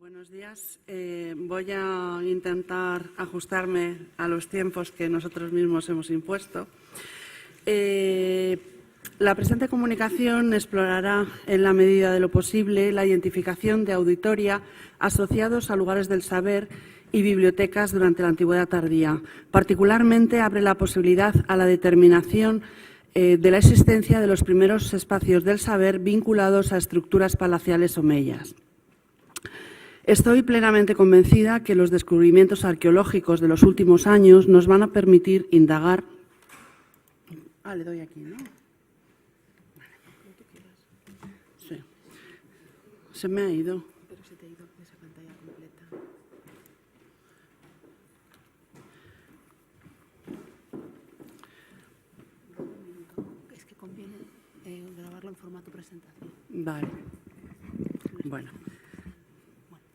Buenos días. Voy a intentar ajustarme a los tiempos que nosotros mismos hemos impuesto. La presente comunicación explorará, en la medida de lo posible, la identificación de auditoria asociados a lugares del saber y bibliotecas durante la Antigüedad tardía. Particularmente abre la posibilidad a la determinación de la existencia de los primeros espacios del saber vinculados a estructuras palaciales omeyas. Estoy plenamente convencida que los descubrimientos arqueológicos de los últimos años nos van a permitir indagar. Le doy aquí, ¿no? Sí. Se me ha ido. Pero se te ha ido esa pantalla completa. Es que conviene grabarlo en formato presentación. Vale. Bueno.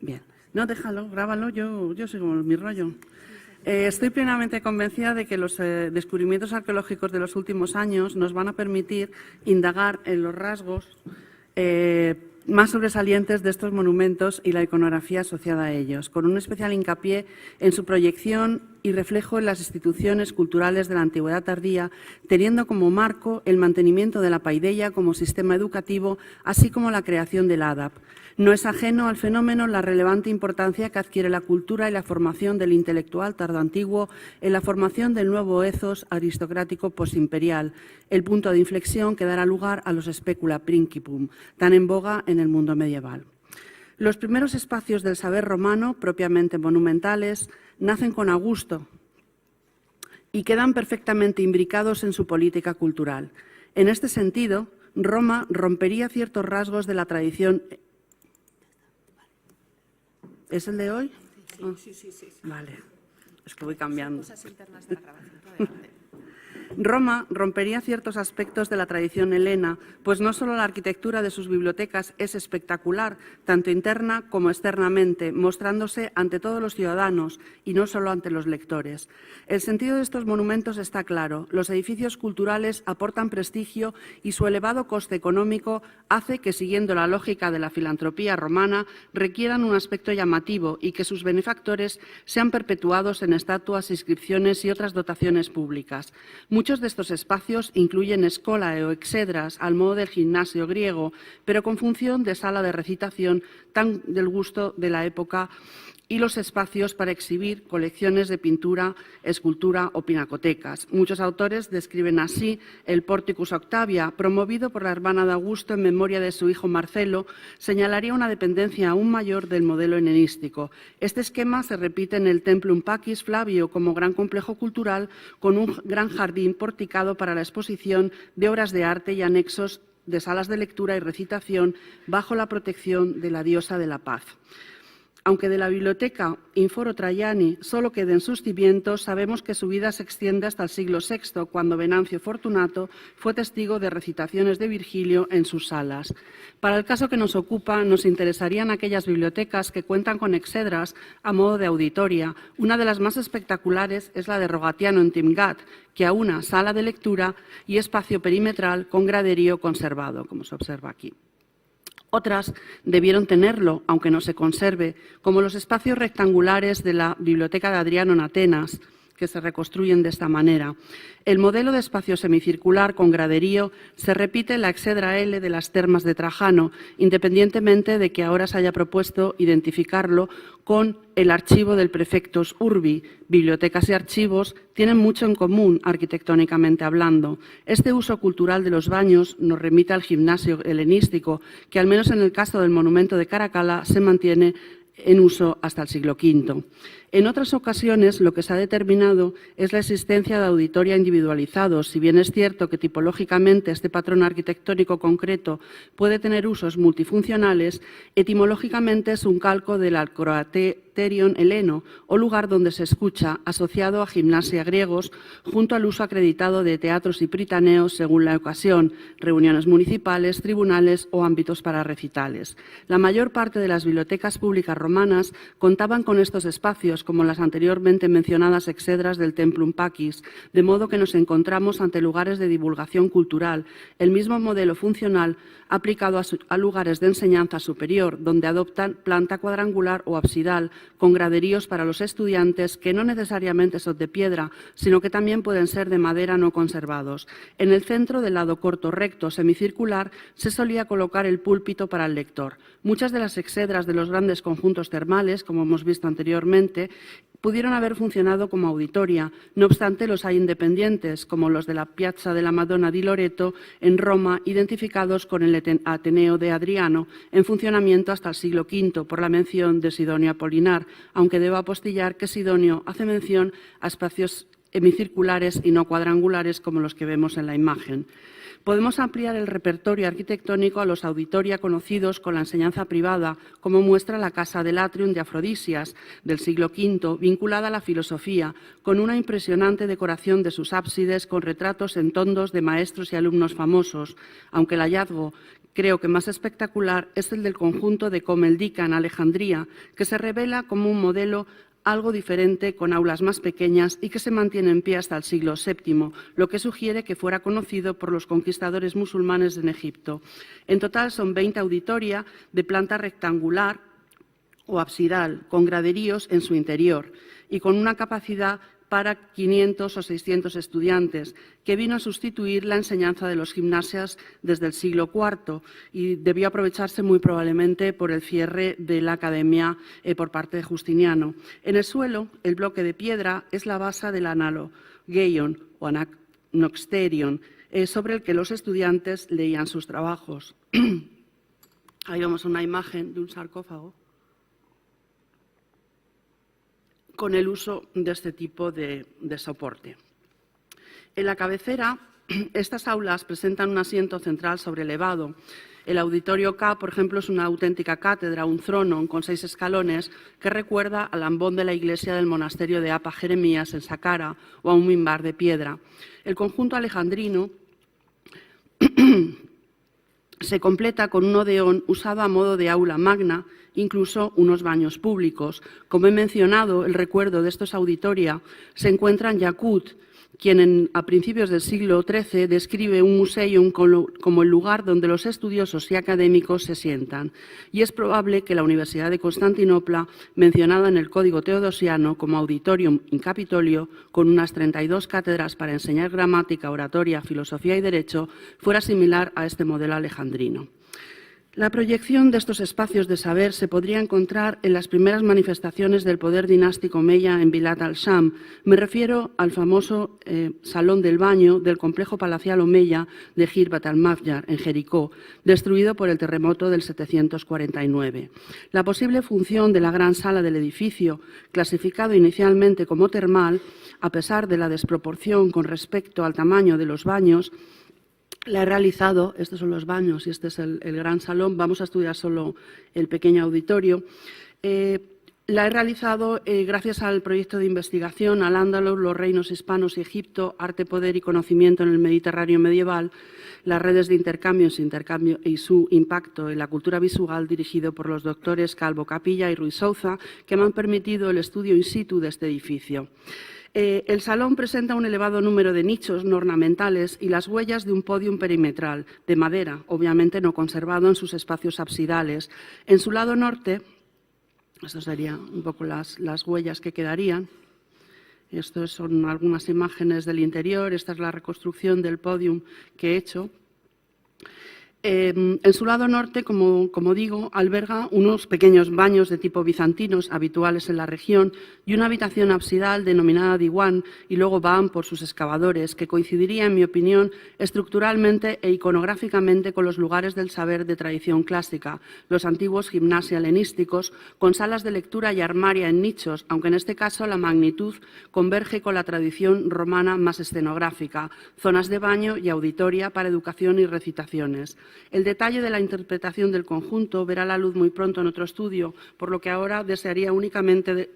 Bien. No, déjalo, grábalo, yo sigo mi rollo. Estoy plenamente convencida de que los descubrimientos arqueológicos de los últimos años nos van a permitir indagar en los rasgos más sobresalientes de estos monumentos y la iconografía asociada a ellos, con un especial hincapié en su proyección y reflejo en las instituciones culturales de la Antigüedad tardía, teniendo como marco el mantenimiento de la paideia como sistema educativo, así como la creación del ADAP. No es ajeno al fenómeno la relevante importancia que adquiere la cultura y la formación del intelectual tardoantiguo en la formación del nuevo ethos aristocrático posimperial, el punto de inflexión que dará lugar a los specula principum, tan en boga en el mundo medieval. Los primeros espacios del saber romano, propiamente monumentales, nacen con Augusto y quedan perfectamente imbricados en su política cultural. En este sentido, Roma rompería ciertos rasgos de la tradición. ¿Es el de hoy? Sí. Vale, es que voy cambiando. Cosas internas de la grabación. Adelante. Roma rompería ciertos aspectos de la tradición helena, pues no solo la arquitectura de sus bibliotecas es espectacular, tanto interna como externamente, mostrándose ante todos los ciudadanos y no solo ante los lectores. El sentido de estos monumentos está claro. Los edificios culturales aportan prestigio y su elevado coste económico hace que, siguiendo la lógica de la filantropía romana, requieran un aspecto llamativo y que sus benefactores sean perpetuados en estatuas, inscripciones y otras dotaciones públicas. Muchos de estos espacios incluyen escolae o exedras al modo del gimnasio griego, pero con función de sala de recitación tan del gusto de la época, y los espacios para exhibir colecciones de pintura, escultura o pinacotecas. Muchos autores describen así el Porticus Octavia, promovido por la hermana de Augusto en memoria de su hijo Marcelo, señalaría una dependencia aún mayor del modelo helenístico. Este esquema se repite en el Templum Pacis Flavio como gran complejo cultural con un gran jardín porticado para la exposición de obras de arte y anexos de salas de lectura y recitación bajo la protección de la diosa de la paz. Aunque de la biblioteca Inforo Traiani solo queden sus cimientos, sabemos que su vida se extiende hasta el siglo VI, cuando Venancio Fortunato fue testigo de recitaciones de Virgilio en sus salas. Para el caso que nos ocupa, nos interesarían aquellas bibliotecas que cuentan con exedras a modo de auditoria. Una de las más espectaculares es la de Rogatiano en Timgat, que aúna sala de lectura y espacio perimetral con graderío conservado, como se observa aquí. Otras debieron tenerlo, aunque no se conserve, como los espacios rectangulares de la Biblioteca de Adriano en Atenas, que se reconstruyen de esta manera. El modelo de espacio semicircular con graderío se repite en la exedra L de las termas de Trajano, independientemente de que ahora se haya propuesto identificarlo con el archivo del Prefectus Urbi. Bibliotecas y archivos tienen mucho en común arquitectónicamente hablando. Este uso cultural de los baños nos remite al gimnasio helenístico, que al menos en el caso del monumento de Caracalla se mantiene en uso hasta el siglo V. En otras ocasiones, lo que se ha determinado es la existencia de auditoria individualizados. Si bien es cierto que tipológicamente este patrón arquitectónico concreto puede tener usos multifuncionales, etimológicamente es un calco del Acroaterion heleno o lugar donde se escucha, asociado a gimnasia griegos, junto al uso acreditado de teatros y pritaneos según la ocasión, reuniones municipales, tribunales o ámbitos para recitales. La mayor parte de las bibliotecas públicas romanas contaban con estos espacios, espacios, como las anteriormente mencionadas exedras del Templum Pacis, de modo que nos encontramos ante lugares de divulgación cultural, el mismo modelo funcional aplicado a lugares de enseñanza superior, donde adoptan planta cuadrangular o absidal, con graderíos para los estudiantes que no necesariamente son de piedra, sino que también pueden ser de madera no conservados. En el centro, del lado corto recto semicircular, se solía colocar el púlpito para el lector. Muchas de las exedras de los grandes conjuntos termales, como hemos visto anteriormente, pudieron haber funcionado como auditoria. No obstante, los hay independientes, como los de la Piazza de la Madonna di Loreto en Roma, identificados con el Ateneo de Adriano, en funcionamiento hasta el siglo V, por la mención de Sidonio Apolinar, aunque debo apostillar que Sidonio hace mención a espacios hemicirculares y no cuadrangulares como los que vemos en la imagen. Podemos ampliar el repertorio arquitectónico a los auditoria conocidos con la enseñanza privada, como muestra la Casa del Atrium de Afrodisias del siglo V, vinculada a la filosofía, con una impresionante decoración de sus ábsides con retratos en tondos de maestros y alumnos famosos, aunque el hallazgo creo que más espectacular es el del conjunto de Comeldica en Alejandría, que se revela como un modelo algo diferente, con aulas más pequeñas y que se mantiene en pie hasta el siglo VII, lo que sugiere que fuera conocido por los conquistadores musulmanes en Egipto. En total son 20 auditoria de planta rectangular o absidal, con graderíos en su interior y con una capacidad para 500 o 600 estudiantes, que vino a sustituir la enseñanza de los gimnasios desde el siglo IV y debió aprovecharse muy probablemente por el cierre de la academia por parte de Justiniano. En el suelo, el bloque de piedra es la base del Analogeion o Anaxterion, sobre el que los estudiantes leían sus trabajos. Ahí vemos una imagen de un sarcófago con el uso de este tipo de soporte. En la cabecera, estas aulas presentan un asiento central sobrelevado. El auditorio K, por ejemplo, es una auténtica cátedra, un trono con 6 escalones que recuerda al ambón de la iglesia del monasterio de Apa Jeremías en Saqqara o a un mimbar de piedra. El conjunto alejandrino se completa con un odeón usado a modo de aula magna, incluso unos baños públicos. Como he mencionado, el recuerdo de estos auditoria se encuentra en Yakut, quien a principios del siglo XIII describe un museium como el lugar donde los estudiosos y académicos se sientan. Y es probable que la Universidad de Constantinopla, mencionada en el Código Teodosiano como Auditorium in Capitolio, con unas 32 cátedras para enseñar gramática, oratoria, filosofía y derecho, fuera similar a este modelo alejandrino. La proyección de estos espacios de saber se podría encontrar en las primeras manifestaciones del poder dinástico omeya en Bilat al-Sham. Me refiero al famoso Salón del Baño del complejo palacial omeya de Hirbat al-Mafjar, en Jericó, destruido por el terremoto del 749. La posible función de la gran sala del edificio, clasificado inicialmente como termal, a pesar de la desproporción con respecto al tamaño de los baños, la he realizado, estos son los baños y este es el gran salón, vamos a estudiar solo el pequeño auditorio. La he realizado gracias al proyecto de investigación Al-Ándalus, los reinos hispanos y Egipto, arte, poder y conocimiento en el Mediterráneo medieval, las redes de intercambio y su impacto en la cultura visual, dirigido por los doctores Calvo Capilla y Ruiz Souza, que me han permitido el estudio in situ de este edificio. El salón presenta un elevado número de nichos no ornamentales y las huellas de un podium perimetral, de madera, obviamente no conservado en sus espacios absidales. En su lado norte, estas serían un poco las huellas que quedarían. Estas son algunas imágenes del interior, esta es la reconstrucción del podium que he hecho. En su lado norte, como digo, alberga unos pequeños baños de tipo bizantinos habituales en la región y una habitación absidal denominada Diwan y luego Baan por sus excavadores, que coincidiría, en mi opinión, estructuralmente e iconográficamente con los lugares del saber de tradición clásica, los antiguos gimnasia helenísticos, con salas de lectura y armaria en nichos, aunque en este caso la magnitud converge con la tradición romana más escenográfica, zonas de baño y auditoria para educación y recitaciones. El detalle de la interpretación del conjunto verá la luz muy pronto en otro estudio, por lo que ahora desearía únicamente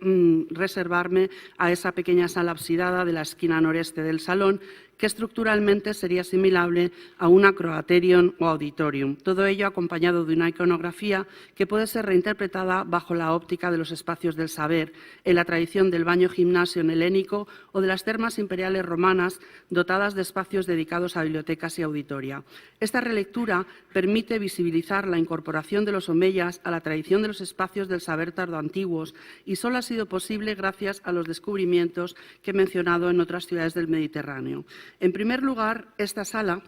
reservarme a esa pequeña sala absidada de la esquina noreste del salón, que estructuralmente sería asimilable a un acroaterium o auditorium. Todo ello acompañado de una iconografía que puede ser reinterpretada bajo la óptica de los espacios del saber, en la tradición del baño-gimnasio helénico o de las termas imperiales romanas dotadas de espacios dedicados a bibliotecas y auditoria. Esta relectura permite visibilizar la incorporación de los omeyas a la tradición de los espacios del saber tardoantiguos y solo ha sido posible gracias a los descubrimientos que he mencionado en otras ciudades del Mediterráneo. En primer lugar, esta sala,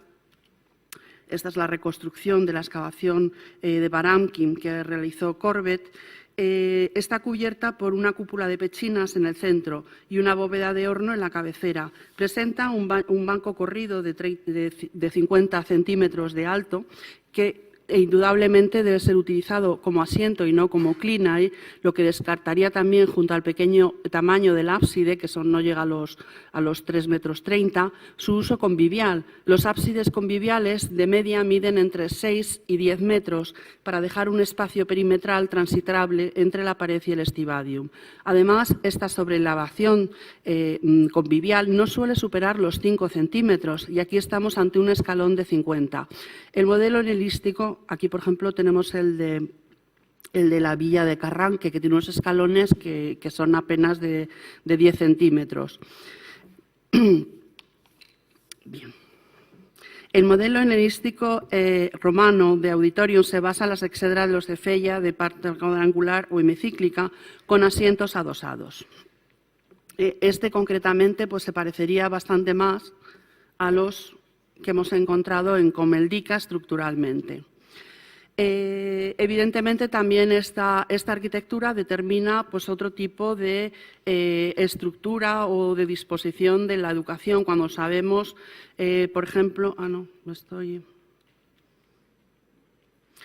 esta es la reconstrucción de la excavación de Baramkin que realizó Corbett, está cubierta por una cúpula de pechinas en el centro y una bóveda de horno en la cabecera. Presenta un banco corrido de 50 centímetros de alto que indudablemente debe ser utilizado como asiento y no como clinay, lo que descartaría también, junto al pequeño tamaño del ábside, que no llega a los 3,30 metros, su uso convivial. Los ábsides conviviales de media miden entre 6 y 10 metros para dejar un espacio perimetral transitable entre la pared y el estivadium. Además, esta sobrelevación convivial no suele superar los 5 centímetros y aquí estamos ante un escalón de 50. El modelo helenístico, aquí por ejemplo tenemos el de la villa de Carranque, que tiene unos escalones que son apenas de 10 centímetros. Bien. El modelo helenístico romano de auditorium se basa en las exedras de los de Fella de parte cuadrangular o hemicíclica con asientos adosados. Este concretamente pues, se parecería bastante más a los que hemos encontrado en Comeldica estructuralmente. Evidentemente, también esta arquitectura determina pues, otro tipo de estructura o de disposición de la educación. Cuando sabemos, por ejemplo…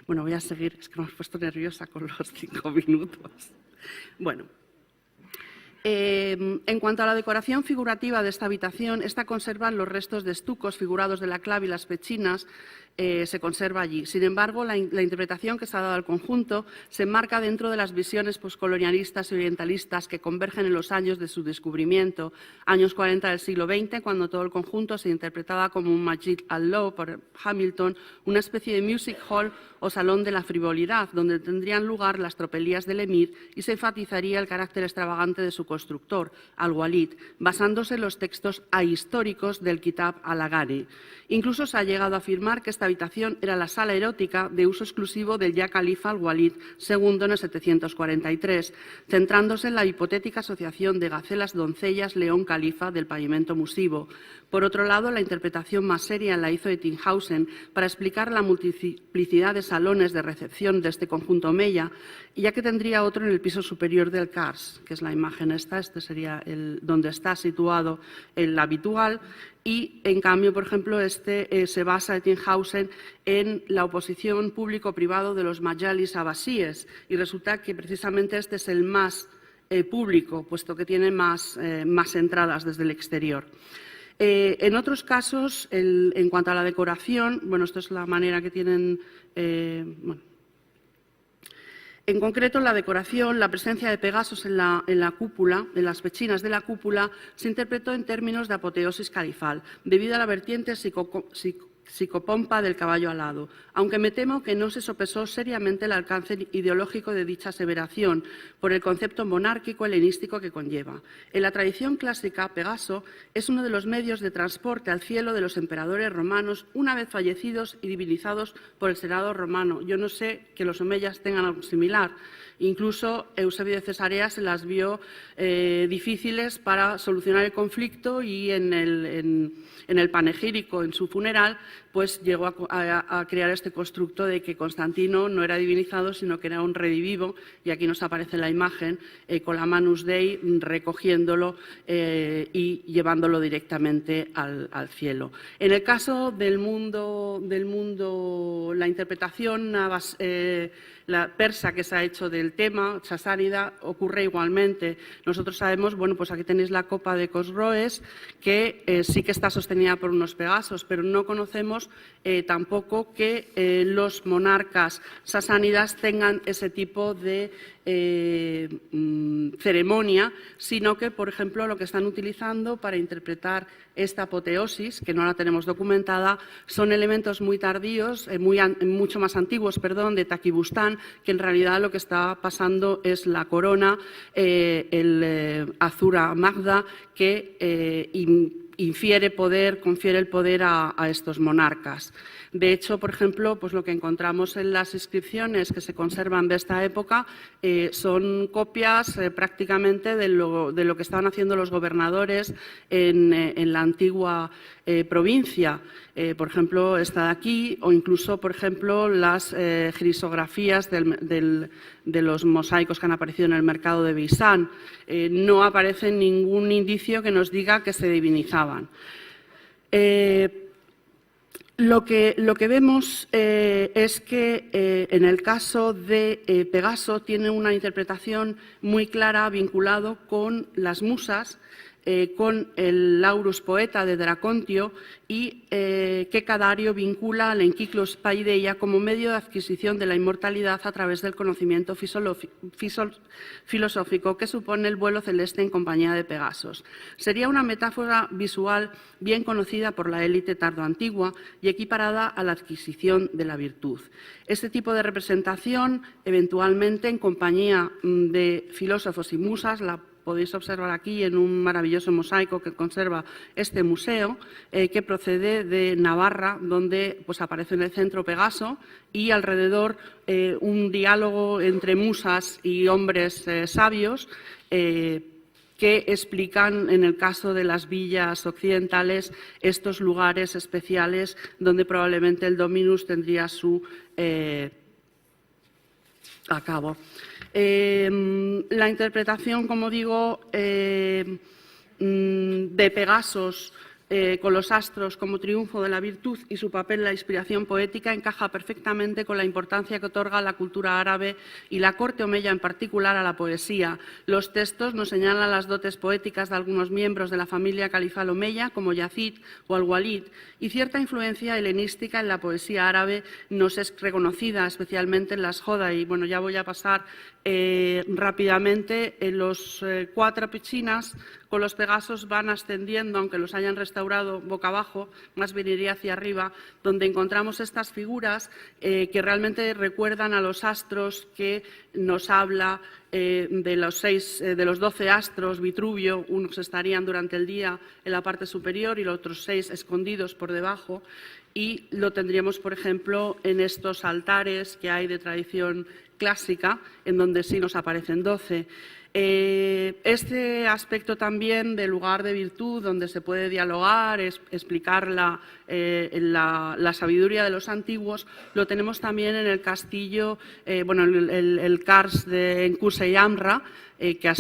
Bueno, voy a seguir, es que me has puesto nerviosa con los 5 minutos. Bueno. En cuanto a la decoración figurativa de esta habitación, esta conserva los restos de estucos figurados de la clave y las pechinas, se conserva allí. Sin embargo, la interpretación que se ha dado al conjunto se enmarca dentro de las visiones poscolonialistas y orientalistas que convergen en los años de su descubrimiento, años 40 del siglo XX, cuando todo el conjunto se interpretaba como un Masjid al-Law por Hamilton, una especie de music hall o salón de la frivolidad, donde tendrían lugar las tropelías del emir y se enfatizaría el carácter extravagante de su constructor, al-Walid, basándose en los textos ahistóricos del Kitab al-Aghani. Incluso se ha llegado a afirmar que esta habitación era la sala erótica de uso exclusivo del ya califa al-Walid II en el 743, centrándose en la hipotética asociación de gacelas doncellas León Califa del pavimento musivo. Por otro lado, la interpretación más seria la hizo Ettinghausen para explicar la multiplicidad de salones de recepción de este conjunto omeya, ya que tendría otro en el piso superior del Kars, que es la imagen esta, este sería donde está situado el habitual, y en cambio, por ejemplo, se basa Ettinghausen en la oposición público-privado de los majalis abasíes, y resulta que precisamente este es el más público, puesto que tiene más entradas desde el exterior. En otros casos, en cuanto a la decoración, bueno, esto es la manera que tienen… En concreto, la decoración, la presencia de Pegasos en la cúpula, en las pechinas de la cúpula, se interpretó en términos de apoteosis califal, debido a la vertiente psicopompa del caballo alado, aunque me temo que no se sopesó seriamente el alcance ideológico de dicha aseveración por el concepto monárquico helenístico que conlleva. En la tradición clásica, Pegaso es uno de los medios de transporte al cielo de los emperadores romanos una vez fallecidos y divinizados por el Senado romano. Yo no sé que los omeyas tengan algo similar. Incluso Eusebio de Cesarea se las vio difíciles para solucionar el conflicto y en el panegírico, en su funeral, pues llegó a crear este constructo de que Constantino no era divinizado, sino que era un redivivo, y aquí nos aparece la imagen con la Manus Dei recogiéndolo y llevándolo directamente al cielo. En el caso del mundo la interpretación la persa que se ha hecho del tema, sasánida, ocurre igualmente. Nosotros sabemos, bueno, pues aquí tenéis la copa de Cosroes, que sí que está sostenida por unos Pegasos, pero no conocemos tampoco que los monarcas sasánidas tengan ese tipo de ceremonia, sino que, por ejemplo, lo que están utilizando para interpretar esta apoteosis, que no la tenemos documentada, son elementos muy tardíos, mucho más antiguos, de Taquibustán, que en realidad lo que está pasando es la corona, el Azura Magda, que confiere el poder a estos monarcas. De hecho, por ejemplo, pues lo que encontramos en las inscripciones que se conservan de esta época son copias prácticamente de lo que estaban haciendo los gobernadores en la antigua provincia. Por ejemplo, esta de aquí, o incluso, por ejemplo, las grisografías de los mosaicos que han aparecido en el mercado de Beisán. No aparece ningún indicio que nos diga que se divinizaban. Lo que vemos es que en el caso de Pegaso tiene una interpretación muy clara vinculado con las musas, con el Laurus Poeta de Dracontio y que Cadario vincula al Enquiclos Paideia como medio de adquisición de la inmortalidad a través del conocimiento filosófico que supone el vuelo celeste en compañía de Pegasos. Sería una metáfora visual bien conocida por la élite tardoantigua y equiparada a la adquisición de la virtud. Este tipo de representación, eventualmente en compañía de filósofos y musas, la podéis observar aquí en un maravilloso mosaico que conserva este museo, que procede de Navarra, donde pues, aparece en el centro Pegaso y alrededor un diálogo entre musas y hombres sabios que explican, en el caso de las villas occidentales, estos lugares especiales donde probablemente el Dominus tendría su a cabo. La interpretación, como digo, de Pegasos con los astros como triunfo de la virtud y su papel en la inspiración poética encaja perfectamente con la importancia que otorga la cultura árabe y la corte omeya en particular a la poesía. Los textos nos señalan las dotes poéticas de algunos miembros de la familia califal omeya, como Yazid o Al-Walid, y cierta influencia helenística en la poesía árabe nos es reconocida, especialmente en las Joda. Y bueno, ya voy a pasar rápidamente. En los cuatro piscinas con los Pegasos van ascendiendo, aunque los hayan restaurado boca abajo, más bien iría hacia arriba, donde encontramos estas figuras que realmente recuerdan a los astros que nos habla de los 12 astros, Vitruvio, unos estarían durante el día en la parte superior y los otros 6 escondidos por debajo. Y lo tendríamos, por ejemplo, en estos altares que hay de tradición clásica, en donde sí nos aparecen 12. Este aspecto también del lugar de virtud, donde se puede dialogar, explicar la sabiduría de los antiguos, lo tenemos también en el castillo, el Kars en Kusei Amra, que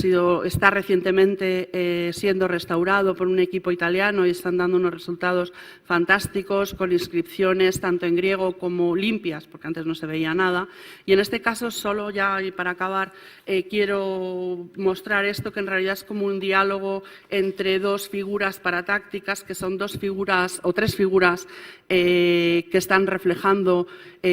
está recientemente siendo restaurado por un equipo italiano y están dando unos resultados fantásticos con inscripciones tanto en griego como limpias, porque antes no se veía nada. Y en este caso, solo ya y para acabar, quiero mostrar esto, que en realidad es como un diálogo entre dos figuras paratácticas, que son dos figuras o tres figuras que están reflejando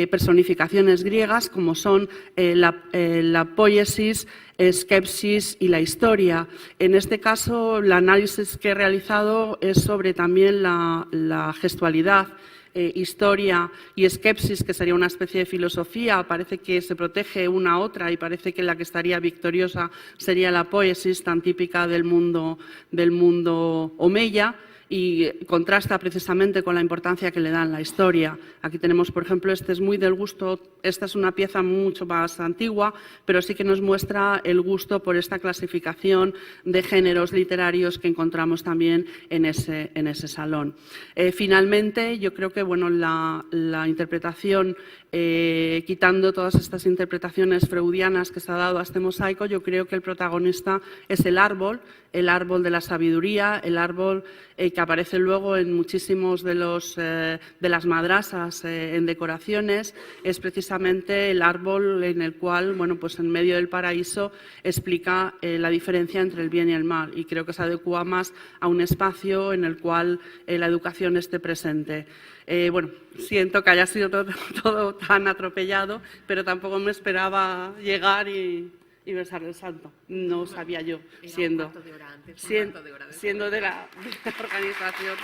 personificaciones griegas, como son la poiesis, Skepsis y la historia. En este caso, el análisis que he realizado es sobre también la gestualidad, historia y skepsis, que sería una especie de filosofía. Parece que se protege una a otra y parece que la que estaría victoriosa sería la poiesis, tan típica del mundo omeya, y contrasta precisamente con la importancia que le dan la historia. Aquí tenemos, por ejemplo, este es muy del gusto, esta es una pieza mucho más antigua, pero sí que nos muestra el gusto por esta clasificación de géneros literarios que encontramos también en ese salón. Finalmente, yo creo que la interpretación, quitando todas estas interpretaciones freudianas que se ha dado a este mosaico, yo creo que el protagonista es el árbol de la sabiduría, el árbol que aparece luego en muchísimos de las madrasas en decoraciones. Es precisamente el árbol en el cual, pues en medio del paraíso, explica la diferencia entre el bien y el mal, y creo que se adecua más a un espacio en el cual la educación esté presente. Siento que haya sido todo tan atropellado, pero tampoco me esperaba llegar y y besar el santo. No sabía yo, Era siendo, un cuarto de hora antes, un sien- cuarto de hora después. siendo de la organización.